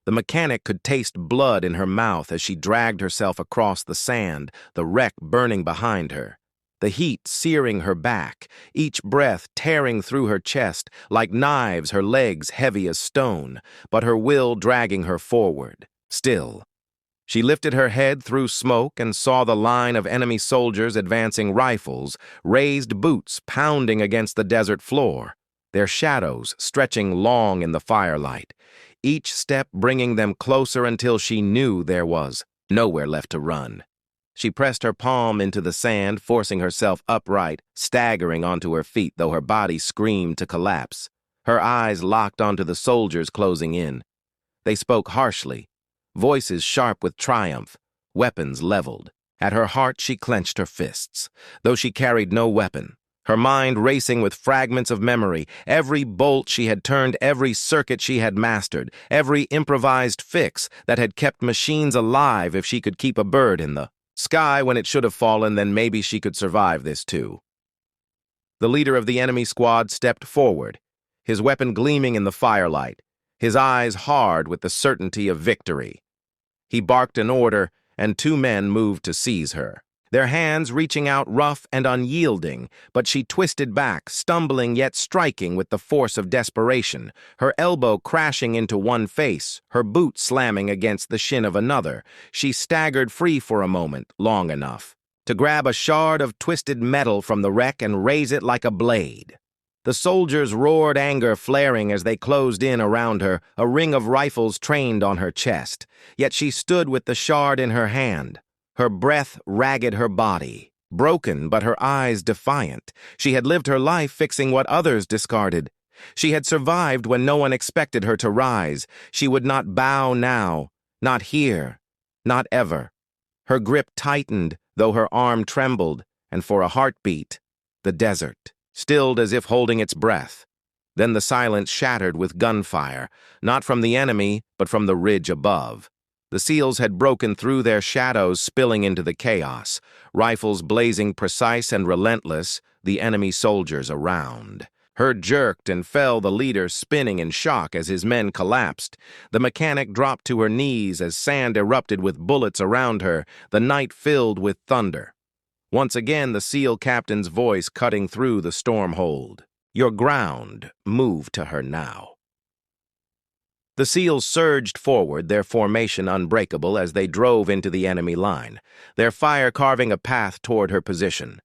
The mechanic could taste blood in her mouth as she dragged herself across the sand, the wreck burning behind her. The heat searing her back, each breath tearing through her chest, like knives, her legs heavy as stone, but her will dragging her forward. Still, she lifted her head through smoke and saw the line of enemy soldiers advancing rifles, raised boots pounding against the desert floor, their shadows stretching long in the firelight, each step bringing them closer until she knew there was nowhere left to run. She pressed her palm into the sand, forcing herself upright, staggering onto her feet, though her body screamed to collapse. Her eyes locked onto the soldiers closing in. They spoke harshly, voices sharp with triumph, weapons leveled. At her heart she clenched her fists, though she carried no weapon. Her mind racing with fragments of memory, every bolt she had turned, every circuit she had mastered, every improvised fix that had kept machines alive if she could keep a bird in the sky when it should have fallen, then maybe she could survive this too. The leader of the enemy squad stepped forward, his weapon gleaming in the firelight, his eyes hard with the certainty of victory. He barked an order, and two men moved to seize her, their hands reaching out rough and unyielding, but she twisted back, stumbling yet striking with the force of desperation, her elbow crashing into one face, her boot slamming against the shin of another. She staggered free for a moment, long enough, to grab a shard of twisted metal from the wreck and raise it like a blade. The soldiers roared, anger flaring as they closed in around her, a ring of rifles trained on her chest. Yet she stood with the shard in her hand, her breath ragged her body, broken but her eyes defiant. She had lived her life fixing what others discarded. She had survived when no one expected her to rise. She would not bow now, not here, not ever. Her grip tightened, though her arm trembled, and for a heartbeat, the desert stilled as if holding its breath. Then the silence shattered with gunfire, not from the enemy, but from the ridge above. The SEALs had broken through their shadows, spilling into the chaos, rifles blazing precise and relentless, the enemy soldiers around. Her jerked and fell, the leader spinning in shock as his men collapsed. The mechanic dropped to her knees as sand erupted with bullets around her, the night filled with thunder. Once again, the SEAL captain's voice cutting through the storm hold. Your ground, move to her now. The SEALs surged forward, their formation unbreakable as they drove into the enemy line, their fire carving a path toward her position.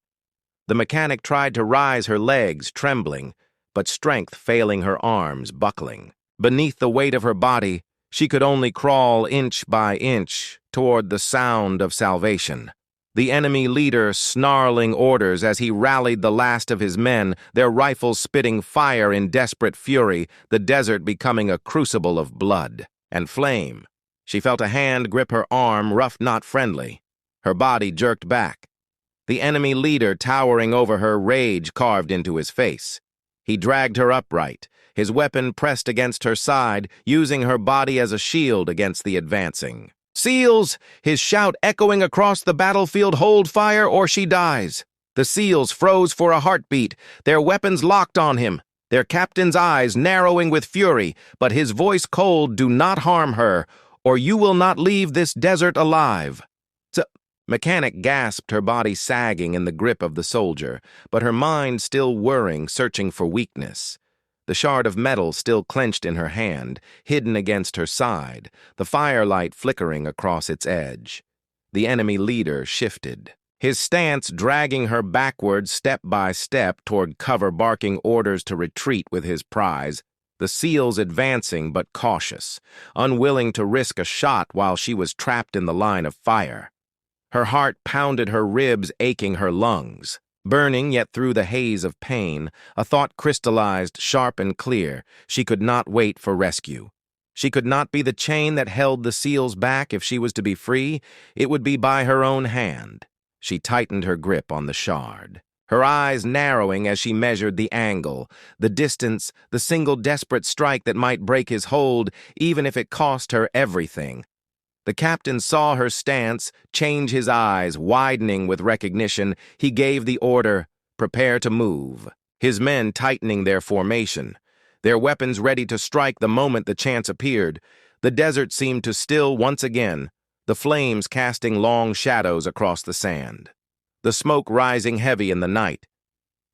The mechanic tried to rise, her legs trembling, but strength failing, her arms buckling. Beneath the weight of her body, she could only crawl inch by inch toward the sound of salvation. The enemy leader snarling orders as he rallied the last of his men, their rifles spitting fire in desperate fury, the desert becoming a crucible of blood and flame. She felt a hand grip her arm, rough, not friendly. Her body jerked back. The enemy leader towering over her, rage carved into his face. He dragged her upright, his weapon pressed against her side, using her body as a shield against the advancing SEALs! His shout echoing across the battlefield, hold fire or she dies. The SEALs froze for a heartbeat, their weapons locked on him, their captain's eyes narrowing with fury, but his voice cold, do not harm her, or you will not leave this desert alive. Mechanic gasped, her body sagging in the grip of the soldier, but her mind still whirring, searching for weakness. The shard of metal still clenched in her hand, hidden against her side, the firelight flickering across its edge. The enemy leader shifted, his stance dragging her backward step by step toward cover, barking orders to retreat with his prize, the SEALs advancing but cautious, unwilling to risk a shot while she was trapped in the line of fire. Her heart pounded, her ribs aching, her lungs burning, yet through the haze of pain, a thought crystallized, sharp and clear. She could not wait for rescue. She could not be the chain that held the SEALs back. If she was to be free, it would be by her own hand. She tightened her grip on the shard, her eyes narrowing as she measured the angle, the distance, the single desperate strike that might break his hold, even if it cost her everything. The captain saw her stance, change, his eyes widening with recognition. He gave the order, prepare to move, his men tightening their formation, their weapons ready to strike the moment the chance appeared. The desert seemed to still once again, the flames casting long shadows across the sand, the smoke rising heavy in the night,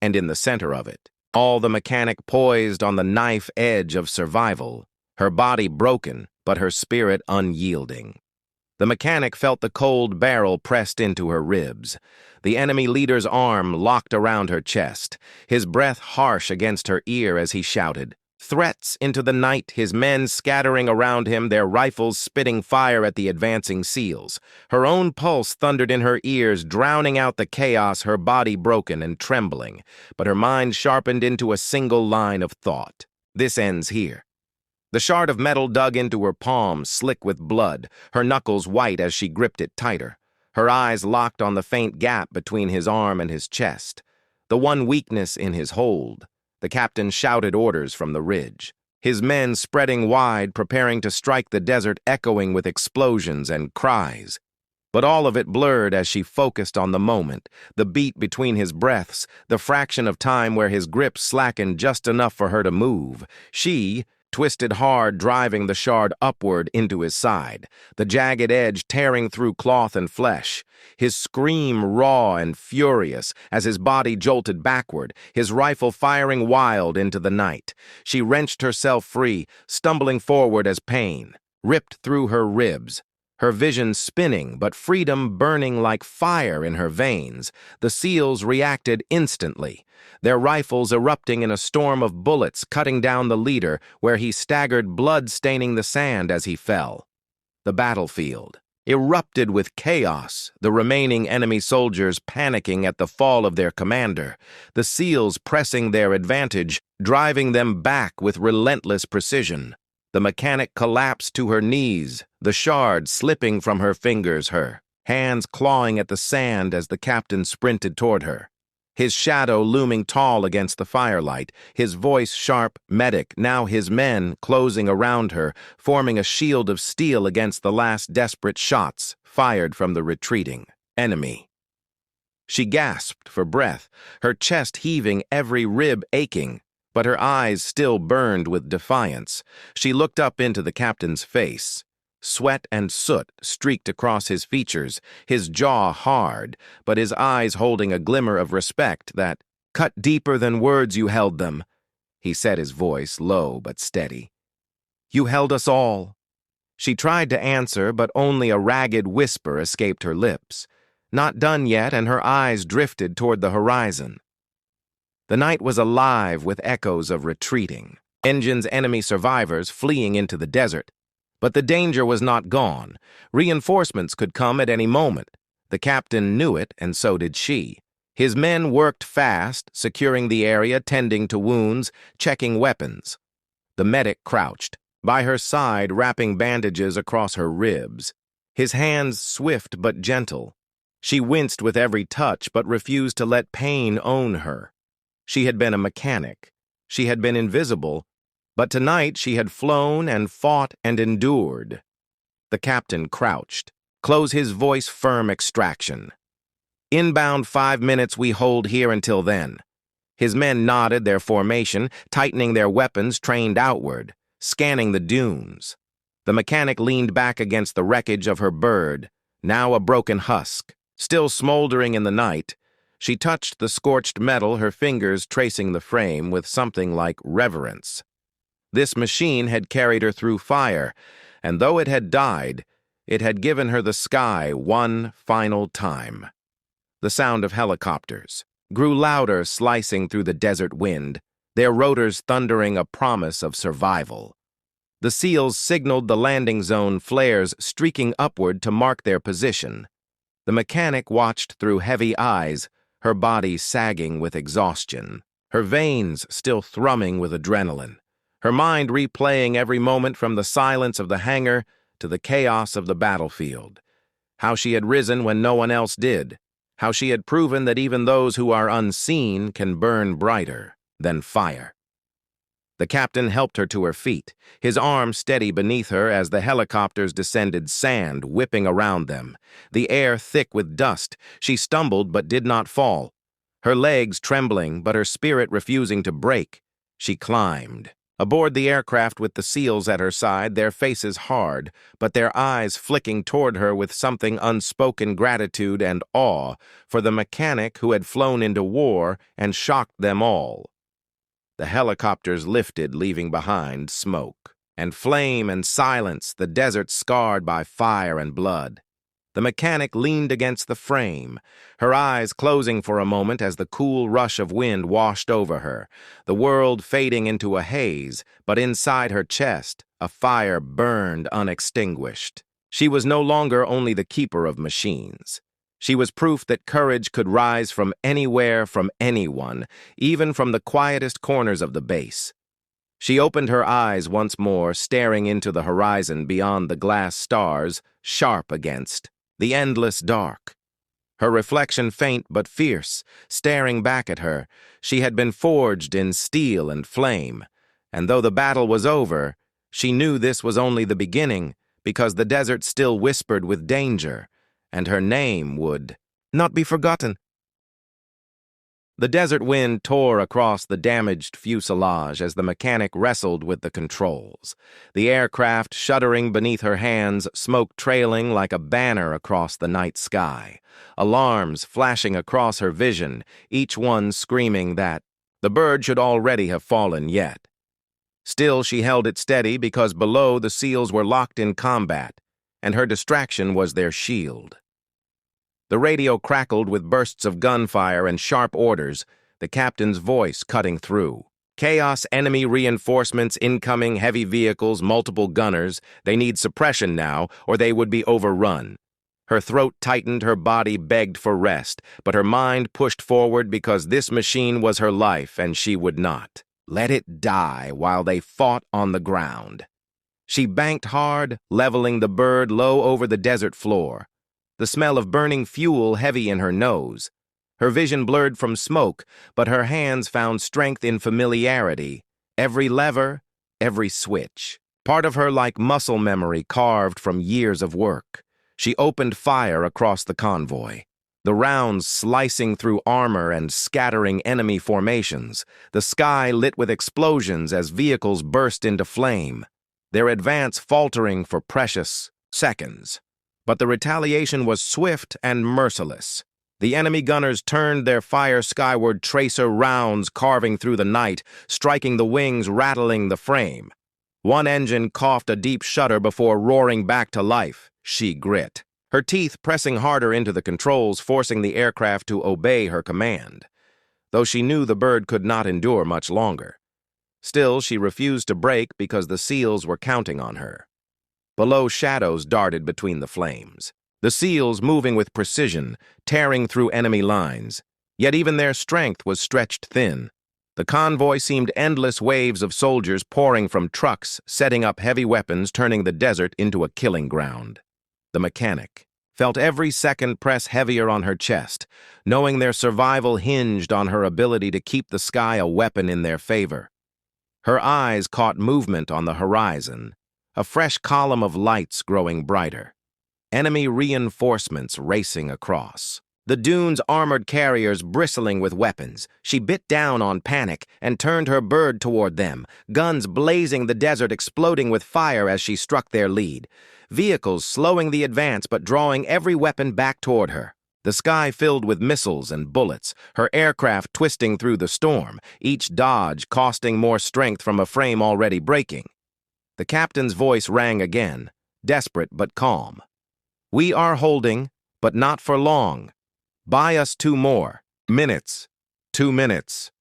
and in the center of it, all the mechanic poised on the knife edge of survival, her body broken, but her spirit unyielding. The mechanic felt the cold barrel pressed into her ribs, the enemy leader's arm locked around her chest, his breath harsh against her ear as he shouted. Threats into the night, his men scattering around him, their rifles spitting fire at the advancing SEALs. Her own pulse thundered in her ears, drowning out the chaos, her body broken and trembling, but her mind sharpened into a single line of thought. This ends here. The shard of metal dug into her palm, slick with blood, her knuckles white as she gripped it tighter. Her eyes locked on the faint gap between his arm and his chest, the one weakness in his hold. The captain shouted orders from the ridge, his men spreading wide, preparing to strike the desert, echoing with explosions and cries. But all of it blurred as she focused on the moment, the beat between his breaths, the fraction of time where his grip slackened just enough for her to move. She twisted hard, driving the shard upward into his side, the jagged edge tearing through cloth and flesh, his scream raw and furious as his body jolted backward, his rifle firing wild into the night. She wrenched herself free, stumbling forward as pain ripped through her ribs, her vision spinning but freedom burning like fire in her veins. The SEALs reacted instantly, their rifles erupting in a storm of bullets cutting down the leader where he staggered, blood staining the sand as he fell. The battlefield erupted with chaos, the remaining enemy soldiers panicking at the fall of their commander, the SEALs pressing their advantage, driving them back with relentless precision. The mechanic collapsed to her knees, the shard slipping from her fingers, her hands clawing at the sand as the captain sprinted toward her, his shadow looming tall against the firelight, his voice sharp, medic, now his men closing around her, forming a shield of steel against the last desperate shots fired from the retreating enemy. She gasped for breath, her chest heaving, every rib aching, but her eyes still burned with defiance. She looked up into the captain's face. Sweat and soot streaked across his features, his jaw hard, but his eyes holding a glimmer of respect that cut deeper than words. You held them, he said, his voice low but steady. You held us all. She tried to answer, but only a ragged whisper escaped her lips. Not done yet, and her eyes drifted toward the horizon. The night was alive with echoes of retreating, engines, enemy survivors fleeing into the desert. But the danger was not gone. Reinforcements could come at any moment. The captain knew it, and so did she. His men worked fast, securing the area, tending to wounds, checking weapons. The medic crouched, by her side wrapping bandages across her ribs, his hands swift but gentle. She winced with every touch but refused to let pain own her. She had been a mechanic. She had been invisible, but tonight she had flown and fought and endured. The captain crouched, close his voice firm extraction. Inbound 5 minutes, we hold here until then. His men nodded their formation, tightening their weapons, trained outward, scanning the dunes. The mechanic leaned back against the wreckage of her bird, now a broken husk, still smoldering in the night. She touched the scorched metal, her fingers tracing the frame with something like reverence. This machine had carried her through fire, and though it had died, it had given her the sky one final time. The sound of helicopters grew louder, slicing through the desert wind, their rotors thundering a promise of survival. The SEALs signaled the landing zone, flares streaking upward to mark their position. The mechanic watched through heavy eyes, her body sagging with exhaustion, her veins still thrumming with adrenaline, her mind replaying every moment from the silence of the hangar to the chaos of the battlefield. How she had risen when no one else did, how she had proven that even those who are unseen can burn brighter than fire. The captain helped her to her feet, his arm steady beneath her as the helicopters descended, sand whipping around them, the air thick with dust. She stumbled but did not fall, her legs trembling but her spirit refusing to break. She climbed, Aboard the aircraft with the SEALs at her side, their faces hard, but their eyes flicking toward her with something unspoken gratitude and awe for the mechanic who had flown into war and shocked them all. The helicopters lifted, leaving behind smoke and flame and silence, the desert scarred by fire and blood. The mechanic leaned against the frame, her eyes closing for a moment as the cool rush of wind washed over her, the world fading into a haze, but inside her chest, a fire burned unextinguished. She was no longer only the keeper of machines. She was proof that courage could rise from anywhere, from anyone, even from the quietest corners of the base. She opened her eyes once more, staring into the horizon beyond the glass stars, sharp against the endless dark. Her reflection faint but fierce, staring back at her. She had been forged in steel and flame, and though the battle was over, she knew this was only the beginning, because the desert still whispered with danger, and her name would not be forgotten. The desert wind tore across the damaged fuselage as the mechanic wrestled with the controls, the aircraft shuddering beneath her hands, smoke trailing like a banner across the night sky, alarms flashing across her vision, each one screaming that the bird should already have fallen yet. Still, she held it steady because below the SEALs were locked in combat, and her distraction was their shield. The radio crackled with bursts of gunfire and sharp orders, the captain's voice cutting through. Chaos, enemy reinforcements, incoming heavy vehicles, multiple gunners. They need suppression now, or they would be overrun. Her throat tightened, her body begged for rest, but her mind pushed forward because this machine was her life and she would not let it die while they fought on the ground. She banked hard, leveling the bird low over the desert floor, the smell of burning fuel heavy in her nose. Her vision blurred from smoke, but her hands found strength in familiarity, every lever, every switch. Part of her like muscle memory carved from years of work. She opened fire across the convoy, the rounds slicing through armor and scattering enemy formations, the sky lit with explosions as vehicles burst into flame, their advance faltering for precious seconds. But the retaliation was swift and merciless. The enemy gunners turned their fire skyward, tracer rounds carving through the night, striking the wings, rattling the frame. One engine coughed a deep shudder before roaring back to life. She grit, her teeth pressing harder into the controls, forcing the aircraft to obey her command, though she knew the bird could not endure much longer. Still, she refused to break because the SEALs were counting on her. Below, shadows darted between the flames, the SEALs moving with precision, tearing through enemy lines. Yet even their strength was stretched thin. The convoy seemed endless waves of soldiers pouring from trucks, setting up heavy weapons, turning the desert into a killing ground. The mechanic felt every second press heavier on her chest, knowing their survival hinged on her ability to keep the sky a weapon in their favor. Her eyes caught movement on the horizon, a fresh column of lights growing brighter. Enemy reinforcements racing across. The dune's armored carriers bristling with weapons. She bit down on panic and turned her bird toward them, guns blazing, the desert exploding with fire as she struck their lead. Vehicles slowing the advance but drawing every weapon back toward her. The sky filled with missiles and bullets, her aircraft twisting through the storm, each dodge costing more strength from a frame already breaking. The captain's voice rang again, desperate but calm. "We are holding, but not for long. Buy us 2 more minutes. 2 minutes."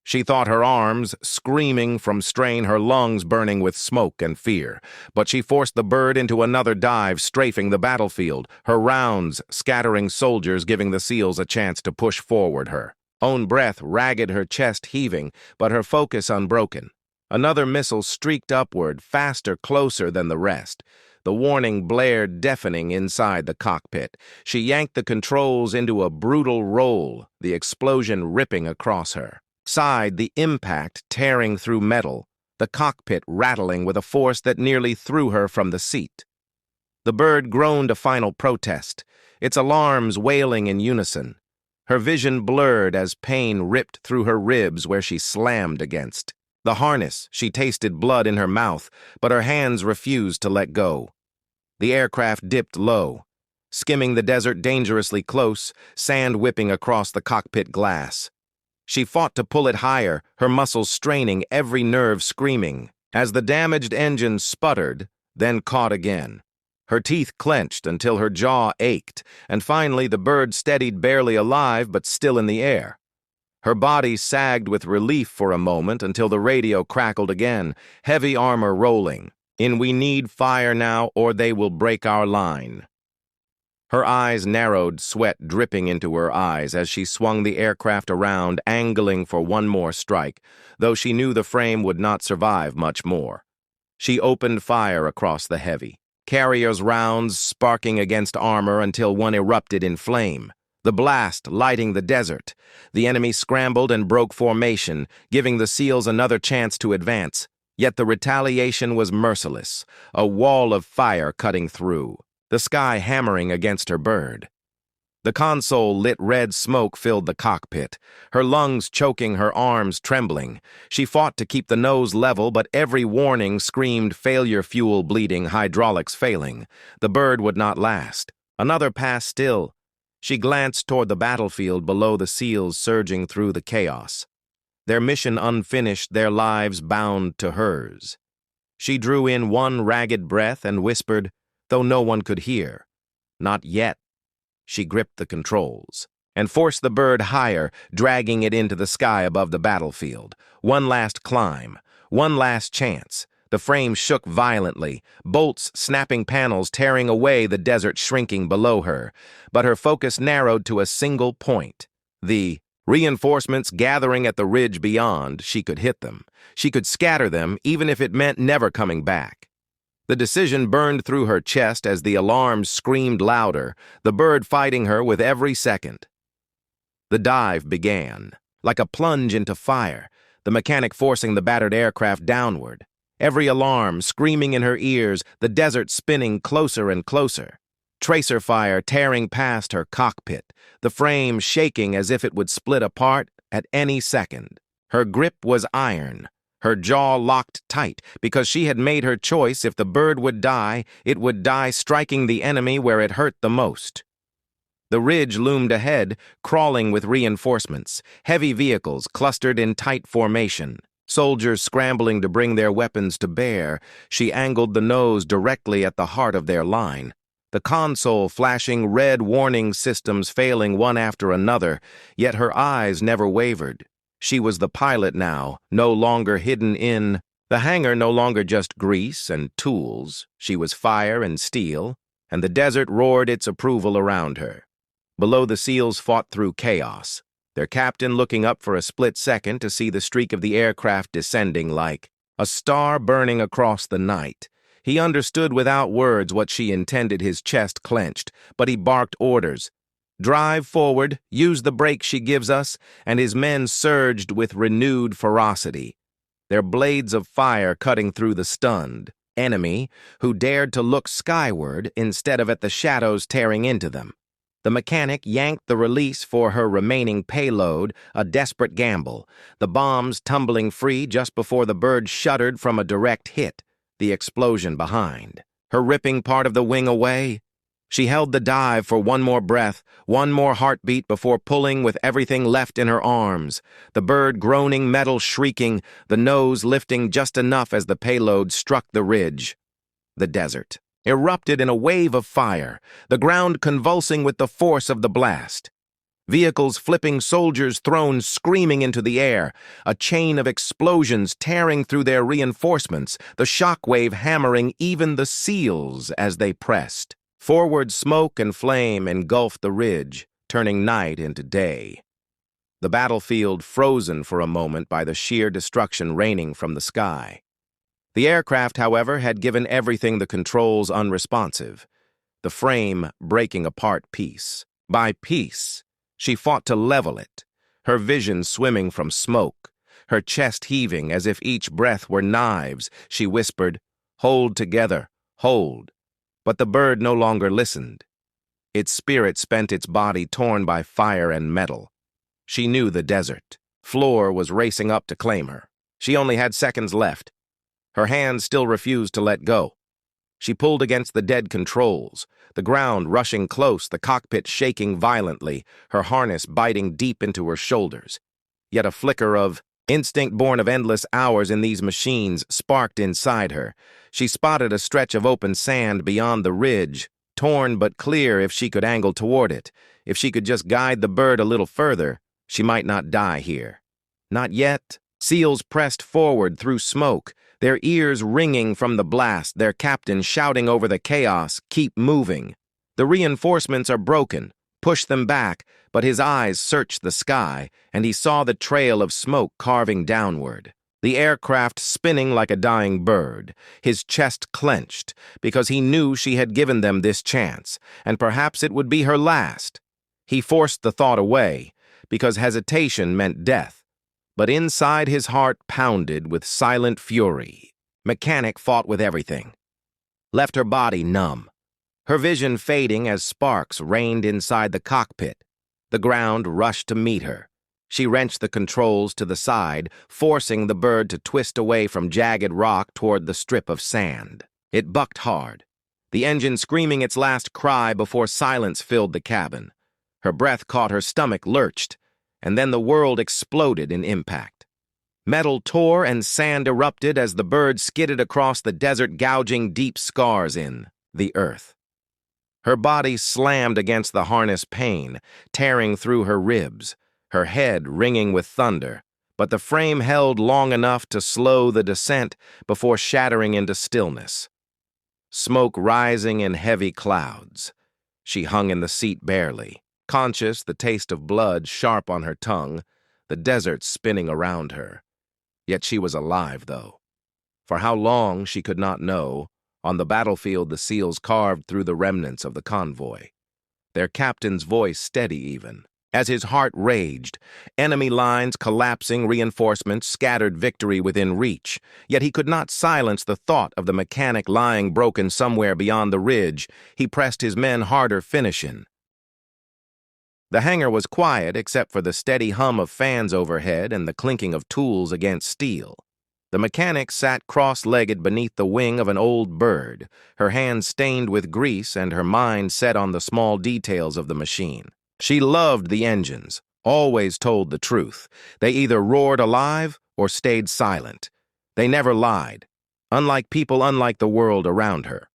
She thought her arms screaming from strain, her lungs burning with smoke and fear. But she forced the bird into another dive, strafing the battlefield, her rounds scattering soldiers, giving the SEALs a chance to push forward her. Own breath ragged, her chest heaving, but her focus unbroken. Another missile streaked upward, faster, closer than the rest. The warning blared deafening inside the cockpit. She yanked the controls into a brutal roll, the explosion ripping across her. Sighed, the impact tearing through metal, the cockpit rattling with a force that nearly threw her from the seat. The bird groaned a final protest, its alarms wailing in unison. Her vision blurred as pain ripped through her ribs where she slammed against The harness, she tasted blood in her mouth, but her hands refused to let go. The aircraft dipped low, skimming the desert dangerously close, sand whipping across the cockpit glass. She fought to pull it higher, her muscles straining, every nerve screaming, as the damaged engine sputtered, then caught again. Her teeth clenched until her jaw ached, and finally the bird steadied, barely alive but still in the air. Her body sagged with relief for a moment until the radio crackled again, heavy armor rolling. In "We need fire now or they will break our line." Her eyes narrowed, sweat dripping into her eyes as she swung the aircraft around, angling for one more strike, though she knew the frame would not survive much more. She opened fire across the heavy, carrier's rounds sparking against armor until one erupted in flame, the blast lighting the desert. The enemy scrambled and broke formation, giving the SEALs another chance to advance. Yet the retaliation was merciless, a wall of fire cutting through, the sky hammering against her bird. The console lit red smoke filled the cockpit, her lungs choking, her arms trembling. She fought to keep the nose level, but every warning screamed failure, fuel bleeding, hydraulics failing. The bird would not last. Another pass still. She glanced toward the battlefield below, the SEALs surging through the chaos. Their mission unfinished, their lives bound to hers. She drew in one ragged breath and whispered, though no one could hear, "Not yet." She gripped the controls and forced the bird higher, dragging it into the sky above the battlefield. One last climb, one last chance. The frame shook violently, bolts snapping panels tearing away, the desert shrinking below her. But her focus narrowed to a single point. The reinforcements gathering at the ridge beyond. She could hit them. She could scatter them, even if it meant never coming back. The decision burned through her chest as the alarms screamed louder, the bird fighting her with every second. The dive began, like a plunge into fire, the mechanic forcing the battered aircraft downward. Every alarm screaming in her ears, the desert spinning closer and closer. Tracer fire tearing past her cockpit, the frame shaking as if it would split apart at any second. Her grip was iron, her jaw locked tight, because she had made her choice. If the bird would die, it would die striking the enemy where it hurt the most. The ridge loomed ahead, crawling with reinforcements, heavy vehicles clustered in tight formation. Soldiers scrambling to bring their weapons to bear. She angled the nose directly at the heart of their line. The console flashing red warning systems failing one after another, yet her eyes never wavered. She was the pilot now, no longer hidden in the hangar, no longer just grease and tools. She was fire and steel, and the desert roared its approval around her. Below, the SEALs fought through chaos, their captain looking up for a split second to see the streak of the aircraft descending like a star burning across the night. He understood without words what she intended, his chest clenched, but he barked orders. "Drive forward, use the brake she gives us," and his men surged with renewed ferocity, their blades of fire cutting through the stunned enemy, who dared to look skyward instead of at the shadows tearing into them. The mechanic yanked the release for her remaining payload, a desperate gamble, the bombs tumbling free just before the bird shuddered from a direct hit, the explosion behind, her ripping part of the wing away. She held the dive for one more breath, one more heartbeat before pulling with everything left in her arms, the bird groaning, metal shrieking, the nose lifting just enough as the payload struck the ridge. The desert erupted in a wave of fire, the ground convulsing with the force of the blast. Vehicles flipping, soldiers thrown screaming into the air, a chain of explosions tearing through their reinforcements, the shockwave hammering even the SEALs as they pressed. Forward, smoke and flame engulfed the ridge, turning night into day. The battlefield frozen for a moment by the sheer destruction raining from the sky. The aircraft, however, had given everything the controls unresponsive, the frame breaking apart piece by piece. She fought to level it, her vision swimming from smoke, her chest heaving as if each breath were knives. She whispered, "Hold together, hold." But the bird no longer listened. Its spirit spent, its body torn by fire and metal. She knew the desert floor was racing up to claim her. She only had seconds left. Her hands still refused to let go. She pulled against the dead controls, the ground rushing close, the cockpit shaking violently, her harness biting deep into her shoulders. Yet a flicker of instinct born of endless hours in these machines sparked inside her. She spotted a stretch of open sand beyond the ridge, torn but clear if she could angle toward it. If she could just guide the bird a little further, she might not die here. Not yet. SEALs pressed forward through smoke, their ears ringing from the blast, their captain shouting over the chaos, "Keep moving. The reinforcements are broken. Push them back," but his eyes searched the sky, and he saw the trail of smoke carving downward. The aircraft spinning like a dying bird, his chest clenched, because he knew she had given them this chance, and perhaps it would be her last. He forced the thought away, because hesitation meant death. But inside his heart pounded with silent fury. Mechanic fought with everything. Left her body numb. Her vision fading as sparks rained inside the cockpit. The ground rushed to meet her. She wrenched the controls to the side, forcing the bird to twist away from jagged rock toward the strip of sand. It bucked hard, the engine screaming its last cry before silence filled the cabin. Her breath caught her stomach lurched, and then the world exploded in impact. Metal tore and sand erupted as the bird skidded across the desert, gouging deep scars in the earth. Her body slammed against the harness pane, tearing through her ribs, her head ringing with thunder, but the frame held long enough to slow the descent before shattering into stillness. Smoke rising in heavy clouds. She hung in the seat barely, conscious, the taste of blood sharp on her tongue, the desert spinning around her. Yet she was alive, though. For how long, she could not know. On the battlefield, the SEALs carved through the remnants of the convoy. Their captain's voice steady even. As his heart raged, enemy lines collapsing, reinforcements scattered, victory within reach. Yet he could not silence the thought of the mechanic lying broken somewhere beyond the ridge. He pressed his men harder, finishing. The hangar was quiet except for the steady hum of fans overhead and the clinking of tools against steel. The mechanic sat cross-legged beneath the wing of an old bird, her hands stained with grease and her mind set on the small details of the machine. She loved the engines, always told the truth. They either roared alive or stayed silent. They never lied, unlike people, unlike the world around her.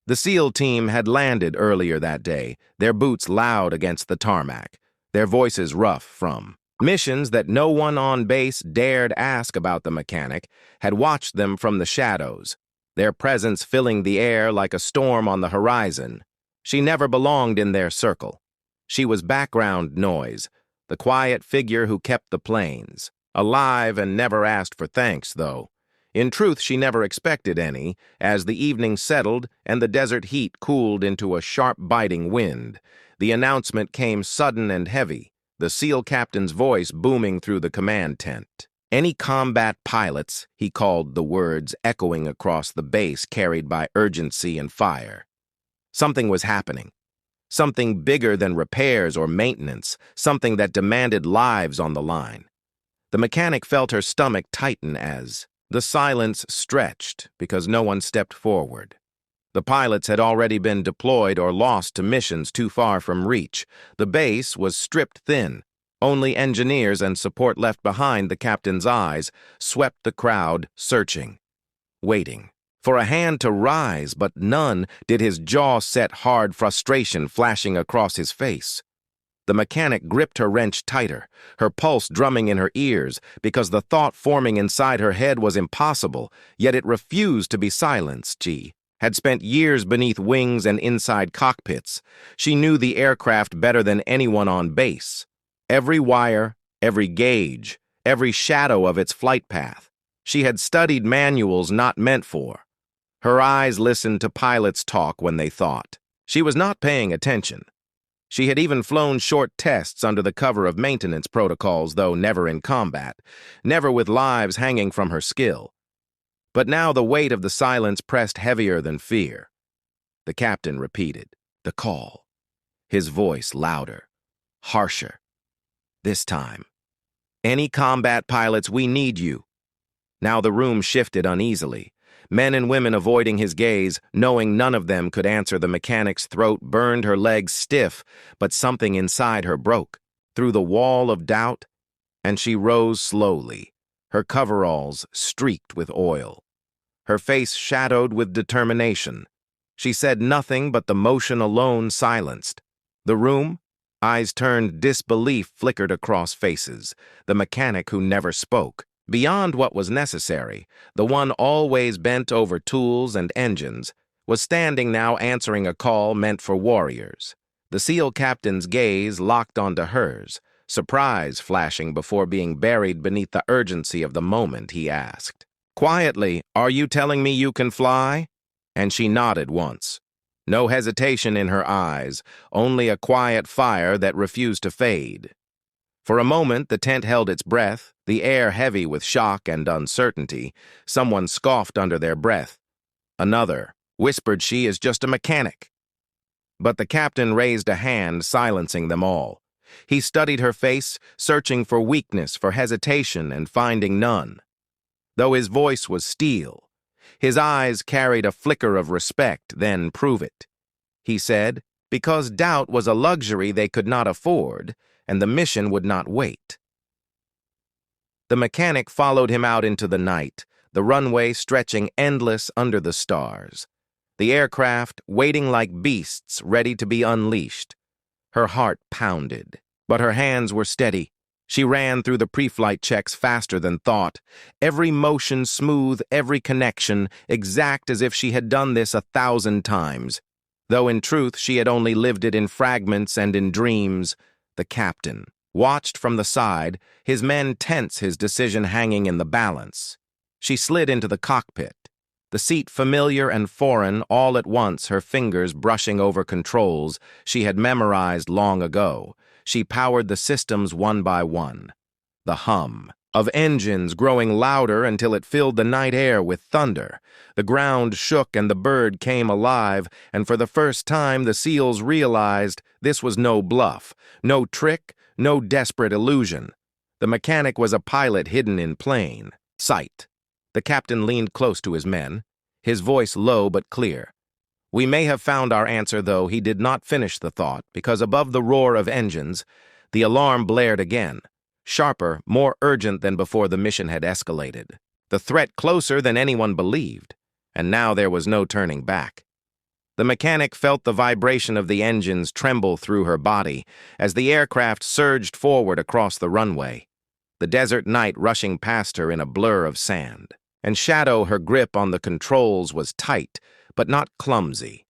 The SEAL team had landed earlier that day, their boots loud against the tarmac, their voices rough from missions that no one on base dared ask about. The mechanic had watched them from the shadows, their presence filling the air like a storm on the horizon. She never belonged in their circle. She was background noise, the quiet figure who kept the planes. Alive and never asked for thanks, though. In truth, she never expected any, as the evening settled and the desert heat cooled into a sharp biting wind. The announcement came sudden and heavy, the SEAL captain's voice booming through the command tent. Any combat pilots, he called the words echoing across the base, carried by urgency and fire. Something was happening. Something bigger than repairs or maintenance, something that demanded lives on the line. The mechanic felt her stomach tighten as the silence stretched because no one stepped forward. The pilots had already been deployed or lost to missions too far from reach. The base was stripped thin. Only engineers and support left behind. The captain's eyes swept the crowd, searching, waiting for a hand to rise, but none. Did his jaw set hard, frustration flashing across his face. The mechanic gripped her wrench tighter, her pulse drumming in her ears, because the thought forming inside her head was impossible, yet it refused to be silenced. She had spent years beneath wings and inside cockpits. She knew the aircraft better than anyone on base. Every wire, every gauge, every shadow of its flight path. She had studied manuals not meant for. Her eyes listened to pilots talk when they thought. She was not paying attention. She had even flown short tests under the cover of maintenance protocols, though never in combat, never with lives hanging from her skill. But now the weight of the silence pressed heavier than fear. The captain repeated the call, his voice louder, harsher. This time, any combat pilots, we need you. Now the room shifted uneasily. Men and women avoiding his gaze, knowing none of them could answer. The mechanic's throat burned, her legs stiff, but something inside her broke through the wall of doubt, and she rose slowly, her coveralls streaked with oil, her face shadowed with determination. She said nothing, but the motion alone silenced. The room, eyes turned, disbelief flickered across faces. The mechanic who never spoke, beyond what was necessary, the one always bent over tools and engines, was standing now answering a call meant for warriors. The SEAL captain's gaze locked onto hers, surprise flashing before being buried beneath the urgency of the moment. He asked, quietly, "Are you telling me you can fly?" And she nodded once. No hesitation in her eyes, only a quiet fire that refused to fade. For a moment, the tent held its breath, the air heavy with shock and uncertainty. Someone scoffed under their breath. Another, whispered, "She is just a mechanic." But the captain raised a hand, silencing them all. He studied her face, searching for weakness, for hesitation, and finding none. Though his voice was steel, his eyes carried a flicker of respect. "Then prove it," he said, because doubt was a luxury they could not afford, and the mission would not wait. The mechanic followed him out into the night, the runway stretching endless under the stars. The aircraft waiting like beasts ready to be unleashed. Her heart pounded, but her hands were steady. She ran through the pre-flight checks faster than thought, every motion smooth, every connection exact, as if she had done this 1,000 times, though in truth she had only lived it in fragments and in dreams. The captain watched from the side, his men tense, his decision hanging in the balance. She slid into the cockpit, the seat familiar and foreign all at once, her fingers brushing over controls she had memorized long ago. She powered the systems one by one. The hum of engines growing louder until it filled the night air with thunder. The ground shook and the bird came alive, and for the first time the SEALs realized this was no bluff, no trick, no desperate illusion. The mechanic was a pilot hidden in plain sight. The captain leaned close to his men, his voice low but clear. "We may have found our answer," though he did not finish the thought, because above the roar of engines, the alarm blared again, sharper, more urgent than before the mission had escalated. The threat closer than anyone believed, and now there was no turning back. The mechanic felt the vibration of the engines tremble through her body as the aircraft surged forward across the runway, the desert night rushing past her in a blur of sand and shadow. Her grip on the controls was tight, but not clumsy.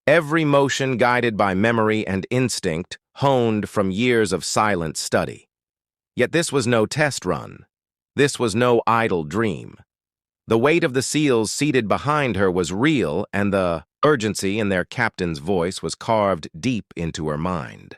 Every motion guided by memory and instinct, honed from years of silent study. Yet this was no test run. This was no idle dream. The weight of the SEALs seated behind her was real, and the urgency in their captain's voice was carved deep into her mind.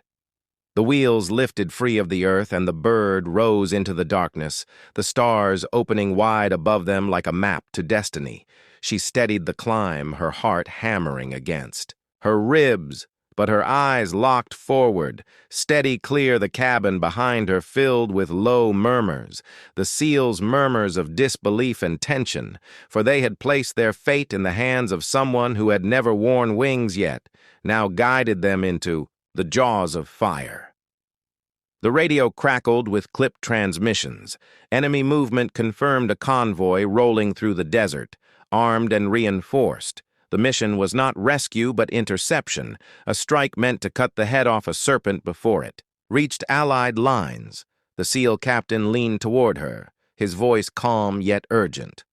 The wheels lifted free of the earth, and the bird rose into the darkness, the stars opening wide above them like a map to destiny. She steadied the climb, her heart hammering against her ribs, but her eyes locked forward, steady clear. The cabin behind her filled with low murmurs, the SEALs' murmurs of disbelief and tension, for they had placed their fate in the hands of someone who had never worn wings yet, now guided them into the jaws of fire. The radio crackled with clipped transmissions. Enemy movement confirmed a convoy rolling through the desert, armed and reinforced. The mission was not rescue but interception, a strike meant to cut the head off a serpent before it reached Allied lines. The SEAL captain leaned toward her, his voice calm yet urgent.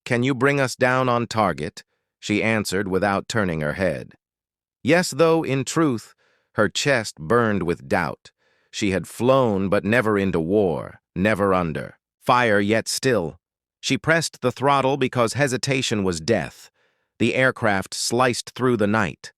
"Can you bring us down on target?" she answered without turning her head. Yes, though in truth, her chest burned with doubt. She had flown, but never into war, never under fire, yet still. She pressed the throttle because hesitation was death. The aircraft sliced through the night.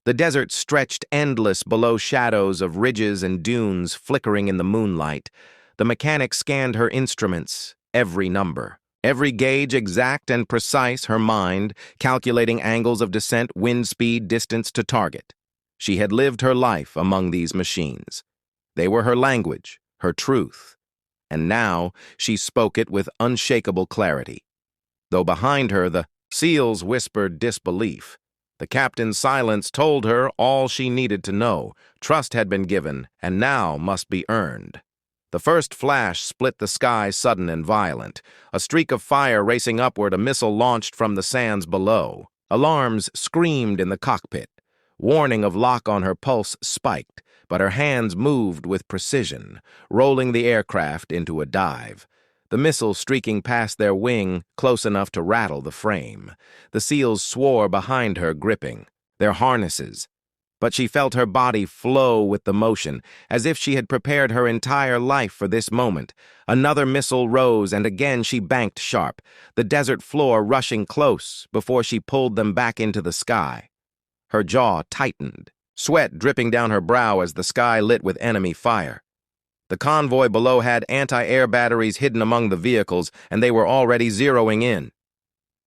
The desert stretched endless below, shadows of ridges and dunes flickering in the moonlight. The mechanic scanned her instruments, every number, every gauge exact and precise, her mind calculating angles of descent, wind speed, distance to target. She had lived her life among these machines. They were her language, her truth. and now she spoke it with unshakable clarity. Though behind her the SEALs whispered disbelief, the captain's silence told her all she needed to know. Trust had been given, and now must be earned. The first flash split the sky, sudden and violent. A streak of fire racing upward, a missile launched from the sands below. Alarms screamed in the cockpit. Warning of lock on her pulse spiked, but her hands moved with precision, rolling the aircraft into a dive. The missile streaking past their wing, close enough to rattle the frame. The SEALs swore behind her, gripping their harnesses. But she felt her body flow with the motion, as if she had prepared her entire life for this moment. Another missile rose, and again she banked sharp, the desert floor rushing close before she pulled them back into the sky. Her jaw tightened, sweat dripping down her brow as the sky lit with enemy fire. The convoy below had anti-air batteries hidden among the vehicles, and they were already zeroing in.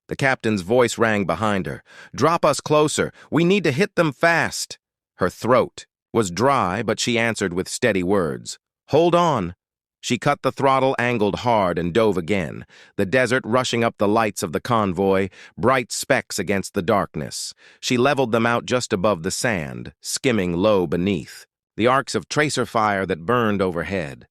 The captain's voice rang behind her. "Drop us closer. We need to hit them fast." Her throat was dry, but she answered with steady words. "Hold on." She cut the throttle, angled hard, and dove again, the desert rushing up the lights of the convoy, bright specks against the darkness. She leveled them out just above the sand, skimming low beneath, the arcs of tracer fire that burned overhead.